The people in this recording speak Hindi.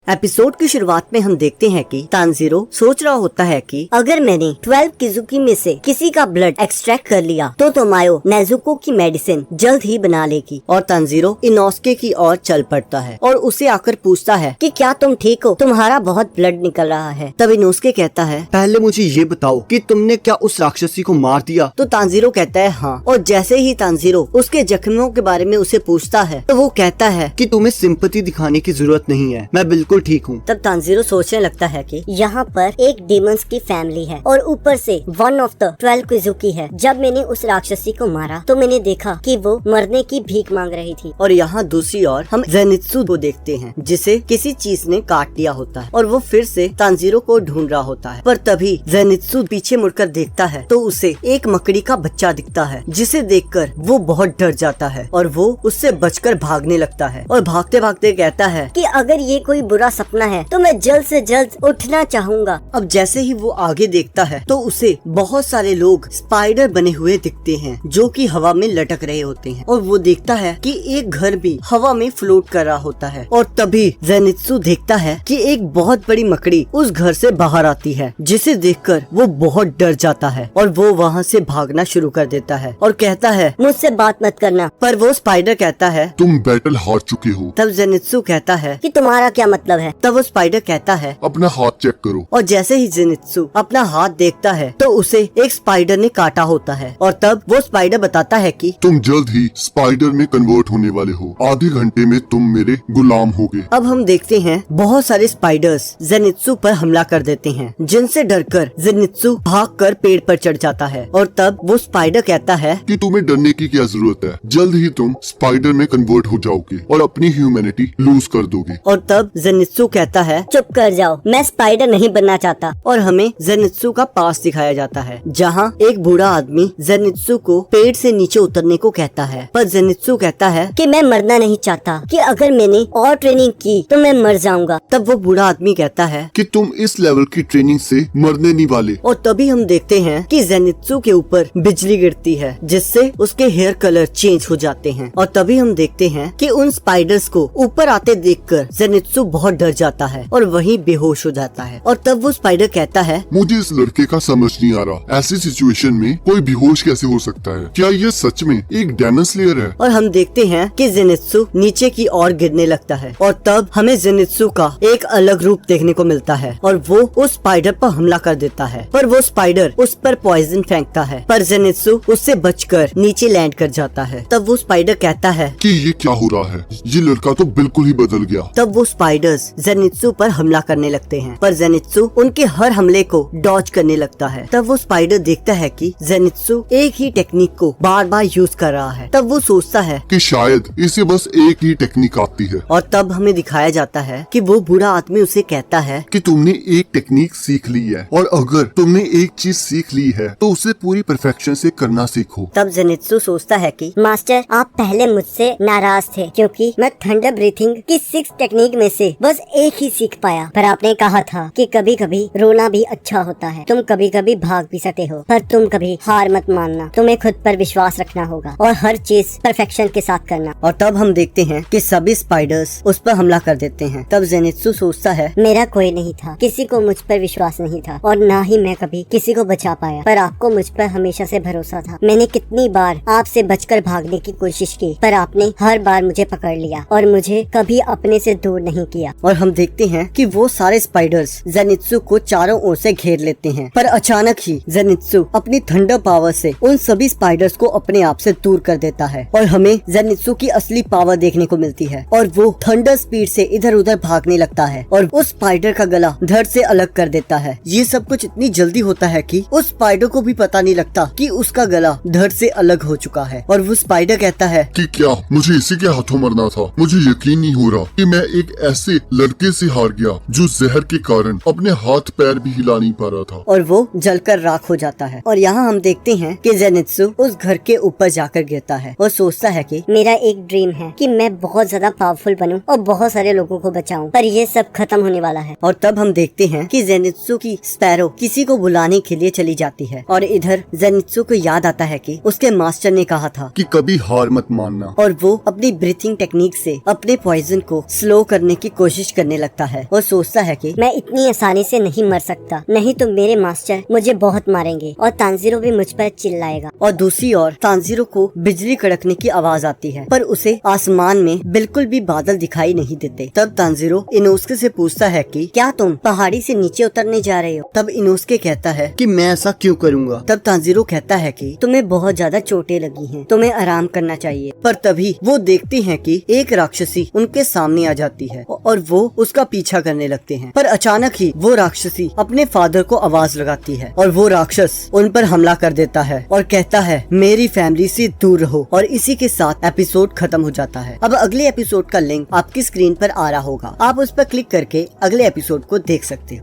एपिसोड की शुरुआत में हम देखते हैं कि तानजीरो सोच रहा होता है कि अगर मैंने 12 किजुकी में से किसी का ब्लड एक्सट्रैक्ट कर लिया तो तोमायो नेजुको की मेडिसिन जल्द ही बना लेगी। और तानजीरो इनोस्के की ओर चल पड़ता है और उसे आकर पूछता है कि क्या तुम ठीक हो, तुम्हारा बहुत ब्लड निकल रहा है। तब इनोस्के कहता है पहले मुझे ये बताओ कि तुमने क्या उस राक्षसी को मार दिया। तो तानजीरो कहता है हाँ। और जैसे ही तानजीरो उसके जख्मों के बारे में उसे पूछता है तो वो कहता है कि तुम्हें सिंपैथी दिखाने की जरूरत नहीं है, मैं बिल्कुल ठीक हूँ। तब तानजीरो सोचने लगता है कि यहाँ पर एक डीमंस की फैमिली है और ऊपर से वन ऑफ द 12 किजुकी है। जब मैंने उस राक्षसी को मारा तो मैंने देखा कि वो मरने की भीख मांग रही थी। और यहाँ दूसरी ओर हम जेनित्सु को देखते हैं जिसे किसी चीज ने काट लिया होता है और वो फिर से तानजीरो को ढूंढ रहा होता है। पर तभी जेनित्सु पीछे मुड़कर देखता है तो उसे एक मकड़ी का बच्चा दिखता है जिसे देखकर वो बहुत डर जाता है और वो उससे बचकर भागने लगता है और भागते भागते कहता है कि अगर ये कोई बुरा सपना है तो मैं जल्द से जल्द उठना चाहूँगा। अब जैसे ही वो आगे देखता है तो उसे बहुत सारे लोग स्पाइडर बने हुए दिखते हैं जो कि हवा में लटक रहे होते हैं और वो देखता है कि एक घर भी हवा में फ्लोट कर रहा होता है। और तभी जेनित्सु देखता है कि एक बहुत बड़ी मकड़ी उस घर से बाहर आती है जिसे देखकर वो बहुत डर जाता है और वो वहाँ से भागना शुरू कर देता है और कहता है मुझसे बात मत करना। पर वो स्पाइडर कहता है तुम बैटल हार चुके हो। तब जेनित्सु कहता है कि तुम्हारा क्या मतलब है। तब वो स्पाइडर कहता है अपना हाथ चेक करो। और जैसे ही जेनित्सु अपना हाथ देखता है तो उसे एक स्पाइडर ने काटा होता है और तब वो स्पाइडर बताता है कि तुम जल्द ही स्पाइडर में कन्वर्ट होने वाले हो, आधे घंटे में तुम मेरे गुलाम होगे। अब हम देखते हैं बहुत सारे स्पाइडर्स जेनित्सु पर हमला कर देते हैं जिनसे डरकर जेनित्सु भागकर पेड़ पर चढ़ जाता है। और तब वो स्पाइडर कहता है कि तुम्हें डरने की क्या जरूरत है, जल्द ही तुम स्पाइडर में कन्वर्ट हो जाओगे और अपनी ह्यूमैनिटी लूज कर दोगे। और तब जेनित्सु कहता है चुप कर जाओ, मैं स्पाइडर नहीं बनना चाहता। और हमें जेनित्सु का पास दिखाया जाता है जहाँ एक बूढ़ा आदमी जेनित्सु को पेड़ से नीचे उतरने को कहता है। पर जेनित्सु कहता है कि मैं मरना नहीं चाहता, कि अगर मैंने और ट्रेनिंग की तो मैं मर जाऊंगा। तब वो बूढ़ा आदमी कहता है कि तुम इस लेवल की ट्रेनिंग से मरने नहीं वाले। और तभी हम देखते हैं कि जेनित्सु के ऊपर बिजली गिरती है जिससे उसके हेयर कलर चेंज हो जाते हैं। और तभी हम देखते हैं कि उन स्पाइडर्स को ऊपर आते देखकर जेनित्सु बहुत डर जाता है और वहीं बेहोश हो जाता है। और तब वो स्पाइडर कहता है मुझे इस लड़के का समझ नहीं आ रहा, ऐसी सिचुएशन में कोई बेहोश कैसे हो सकता है? क्या ये सच में एक डेमन स्लेयर है? और हम देखते हैं कि जेनित्सु नीचे की ओर गिरने लगता है और तब हमें जेनित्सु का एक अलग रूप देखने को मिलता है और वो उस स्पाइडर पर हमला कर देता है। पर वो स्पाइडर उस पर पॉइजन फेंकता है पर जेनित्सु उससे बचकर नीचे लैंड कर जाता है। तब वो स्पाइडर कहता है कि ये क्या हो रहा है, ये लड़का तो बिल्कुल ही बदल गया। तब वो स्पाइडर्स जेनित्सु पर हमला करने लगते हैं पर जेनित्सु उनके हर हमले को डॉज करने लगता है। तब वो स्पाइडर देखता है कि जेनित्सु एक ही टेक्निक को बार बार यूज कर रहा है। तब वो सोचता है कि शायद इसे बस एक ही टेक्निक आती है। और तब हमें दिखाया जाता है कि वो बूढ़ा आदमी उसे कहता है कि तुमने एक टेक्निक सीख ली है और अगर तुमने एक चीज सीख ली है तो उसे पूरी परफेक्शन से करना सीखो। तब जेनित्सु सोचता है कि मास्टर आप पहले मुझसे नाराज थे क्योंकि मैं थंडर ब्रीथिंग की 6 टेक्निक में से बस एक ही सीख पाया। पर आपने कहा था कि कभी कभी रोना भी अच्छा होता है, तुम कभी कभी भाग भी सकते हो, पर तुम कभी हार मत मानना। तुम्हें खुद पर विश्वास रखना होगा और हर चीज परफेक्शन के साथ करना। और तब हम देखते हैं कि सभी स्पाइडर्स उस पर हमला कर देते हैं। तब जेनित्सु सोचता है मेरा कोई नहीं था, किसी को मुझ पर विश्वास नहीं था और ना ही मैं कभी किसी को बचा पाया, पर आपको मुझ पर हमेशा से भरोसा था। मैंने कितनी बार आपसे बचकर भागने की कोशिश की पर आपने हर बार मुझे पकड़ लिया और मुझे कभी अपने से दूर नहीं किया। और हम देखते हैं कि वो सारे स्पाइडर्स जेनित्सु को चारों ओर से घेर लेते हैं पर अचानक ही जेनित्सु अपनी थंडर पावर से उन सभी स्पाइडर्स को अपने आप से दूर कर देता है और हमें जेनित्सु की असली पावर देखने को मिलती है और वो थंडर स्पीड से इधर उधर भागने लगता है और उस स्पाइडर का गला धड़ से अलग कर देता है। ये सब कुछ इतनी जल्दी होता है कि उस स्पाइडर को भी पता नहीं लगता कि उसका गला धड़ से अलग हो चुका है। और वो स्पाइडर कहता है कि क्या मुझे इसी के हाथों मरना था? मुझे यकीन नहीं हो रहा कि मैं एक ऐसे लड़के से हार गया जो जहर के कारण अपने हाथ पैर भी हिला नहीं पा रहा था। और वो जलकर राख हो जाता है। और यहाँ हम देखते हैं कि जेनित्सु उस घर के ऊपर जाकर गिरता है और सोचता है कि मेरा एक ड्रीम है कि मैं बहुत ज्यादा पावरफुल बनूं और बहुत सारे लोगों को बचाऊं, पर ये सब खत्म होने वाला है। और तब हम देखते हैं कि जेनित्सु की स्पैरो किसी को बुलाने के लिए चली जाती है और इधर जेनित्सु को याद आता है कि उसके मास्टर ने कहा था कि कभी हार मत मानना। और वो अपनी ब्रीथिंग टेक्निक से अपने पॉइजन को स्लो करने की कोशिश कोशिश करने लगता है और सोचता है कि मैं इतनी आसानी से नहीं मर सकता, नहीं तो मेरे मास्टर मुझे बहुत मारेंगे और तांजीरो भी मुझ पर चिल्लाएगा। और दूसरी ओर तांजीरो को बिजली कड़कने की आवाज आती है, पर उसे आसमान में बिल्कुल भी बादल दिखाई नहीं देते। तब तांजीरो इनोस्के से पूछता है कि क्या तुम पहाड़ी से नीचे उतरने जा रहे हो? तब इनोस्के कहता है कि मैं ऐसा क्यों करूँगा। तब तांजीरो कहता है कि तुम्हें बहुत ज्यादा चोटें लगी हैं, तुम्हें आराम करना चाहिए। पर तभी वो देखते हैं कि एक राक्षसी उनके सामने आ जाती है और वो उसका पीछा करने लगते हैं। पर अचानक ही वो राक्षसी अपने फादर को आवाज लगाती है और वो राक्षस उन पर हमला कर देता है और कहता है मेरी फैमिली से दूर रहो। और इसी के साथ एपिसोड खत्म हो जाता है। अब अगले एपिसोड का लिंक आपकी स्क्रीन पर आ रहा होगा, आप उस पर क्लिक करके अगले एपिसोड को देख सकते हो।